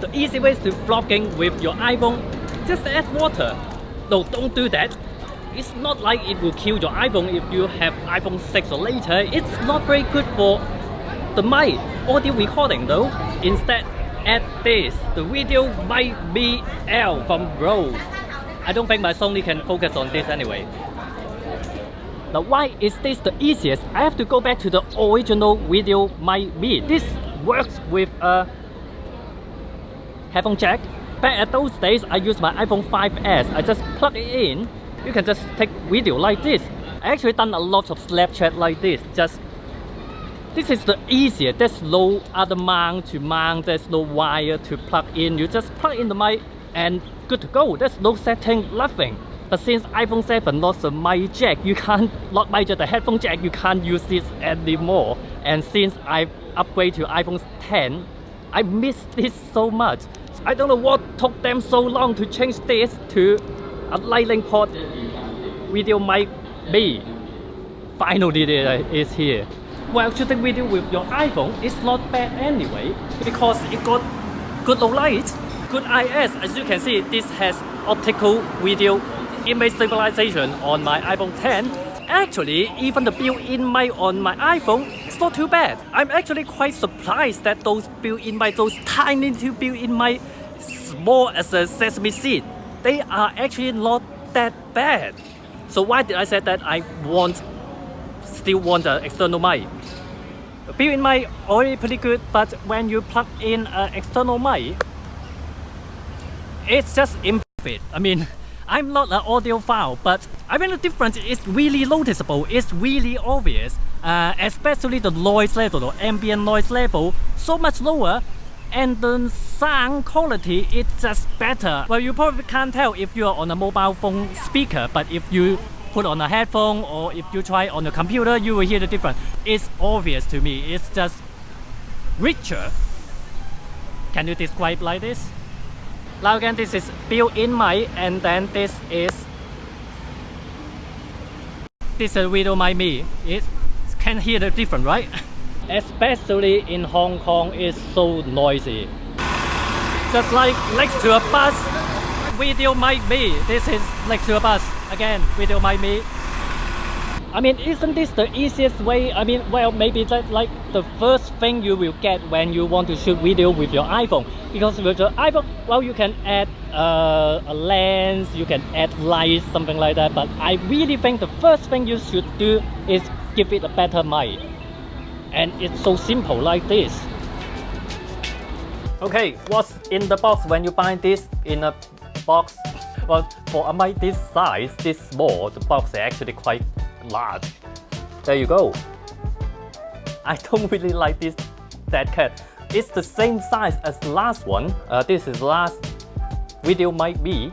The easy way to vlogging with your iPhone, just add water. No, don't do that. It's not like it will kill your iPhone if you have iPhone 6 or later. It's not very good for the mic audio recording though. Instead, add this, the VideoMic Me-L from Røde. I don't think my Sony can focus on this anyway. Now why is this the easiest? I have to go back to the original VideoMic Me. This works with a headphone jack. Back at those days, I used my iPhone 5S. I just plug it in. You can just take video like this. I actually done a lot of Snapchat like this. This is the easiest. There's no other mount to mount. There's no wire to plug in. You just plug in the mic and good to go. There's no setting, nothing. But since iPhone 7 lost the mic jack, you can't not mic jack, the headphone jack, you can't use this anymore. And since I upgrade to iPhone 10, I miss this so much. I don't know what took them so long to change this to a RødeLink port VideoMic Me. Finally it is here. Well, shooting video with your iPhone is not bad anyway, because it got good low light, good IS. As you can see, this has optical video image stabilization on my iPhone 10. Actually, even the built-in mic on my iPhone is not too bad. I'm actually quite surprised that those built-in mic, those tiny little built-in mic, small as a sesame seed, they are actually not that bad. So why did I say that I still want an external mic? The built-in mic already pretty good, but when you plug in an external mic, it's just imperfect. I mean, I'm not an audiophile, but I think the difference is really noticeable. It's really obvious, especially the noise level, the ambient noise level, so much lower, and the sound quality is just better. Well, you probably can't tell if you're on a mobile phone speaker, but if you put on a headphone or if you try on a computer, you will hear the difference. It's obvious to me. It's just richer. Can you describe like this? Now again, this is built-in mic, and then this is VideoMic Me. It can hear the difference, right? Especially in Hong Kong, it's so noisy. Just like next to a bus, VideoMic Me. This is next to a bus. Again, VideoMic Me. I mean, isn't this the easiest way? I mean, well, maybe that's like the first thing you will get when you want to shoot video with your iPhone. Because with your iPhone, well, you can add a lens, you can add lights, something like that. But I really think the first thing you should do is give it a better mic. And it's so simple like this. Okay, what's in the box when you buy this in a box? Well, for a mic this size, this small, the box is actually quite large. There you go. I don't really like this dead cat. It's the same size as the last one. This is last VideoMic Me.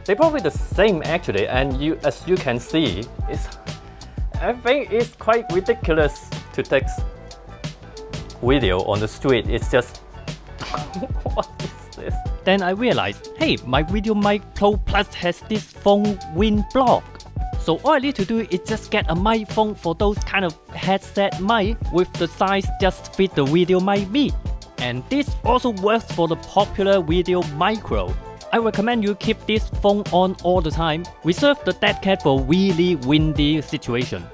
They're probably the same actually, and as you can see, I think it's quite ridiculous to take video on the street. It's just what is this? Then I realized, hey, my VideoMic Pro Plus has this phone wind block. So all I need to do is just get a microphone for those kind of headset mic with the size just fit the VideoMic Me. And this also works for the popular VideoMicro. I recommend you keep this phone on all the time. Reserve the dead cat for really windy situation.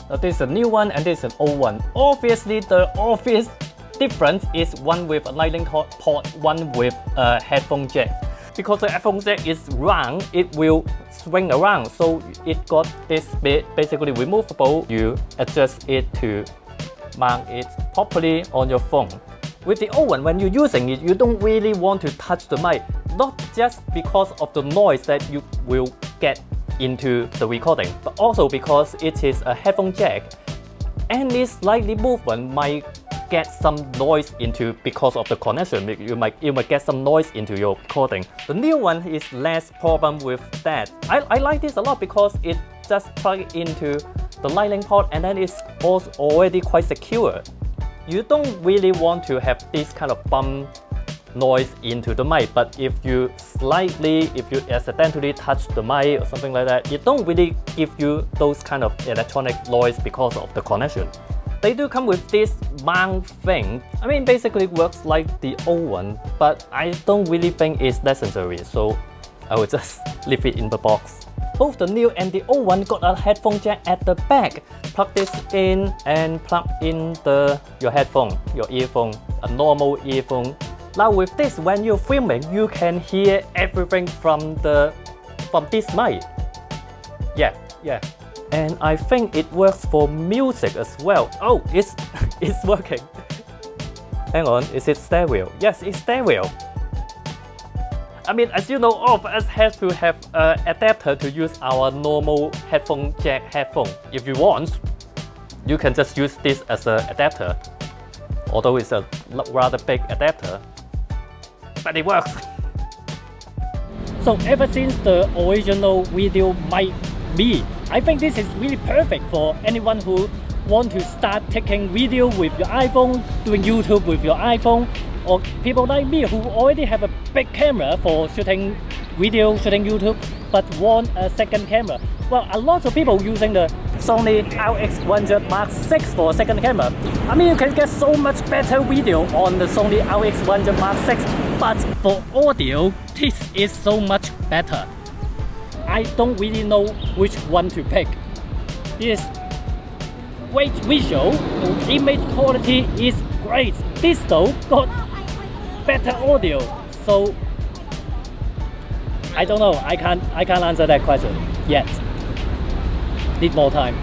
Now this is a new one and this is an old one. Obviously the obvious difference is one with a RødeLink port, one with a headphone jack. Because the headphone jack is round, it will swing around, so it got this bit basically removable. You adjust it to mount it properly on your phone. With the old one, when you're using it, you don't really want to touch the mic, not just because of the noise that you will get into the recording, but also because it is a headphone jack. Any slightly movement might get some noise into because of the connection. You might get some noise into your recording. The new one is less problem with that. I like this a lot because it just plugs into the RødeLink port and then it's also already quite secure. You don't really want to have this kind of bump noise into the mic, but if you accidentally touch the mic or something like that, it don't really give you those kind of electronic noise because of the connection. They do come with this mount thing. I mean, basically it works like the old one, but I don't really think it's necessary, so I will just leave it in the box. Both the new and the old one got a headphone jack at the back. Plug this in and plug in your headphone, your earphone, a normal earphone. Now with this, when you're filming, you can hear everything from this mic. Yeah. And I think it works for music as well. Oh, it's working. Hang on, is it stereo? Yes, it's stereo. I mean, as you know, all of us have to have an adapter to use our normal headphone jack headphone. If you want, you can just use this as an adapter. Although it's a rather big adapter, but it works. So ever since the original VideoMic Me, I think this is really perfect for anyone who want to start taking video with your iPhone, doing YouTube with your iPhone, or people like me who already have a big camera for shooting video, shooting YouTube, but want a second camera. Well, a lot of people using the Sony RX100 VI for a second camera. I mean, you can get so much better video on the Sony RX100 VI, but for audio, this is so much better. I don't really know which one to pick. This great visual, image quality is great. This though got better audio, so I don't know. I can't answer that question yet. Need more time.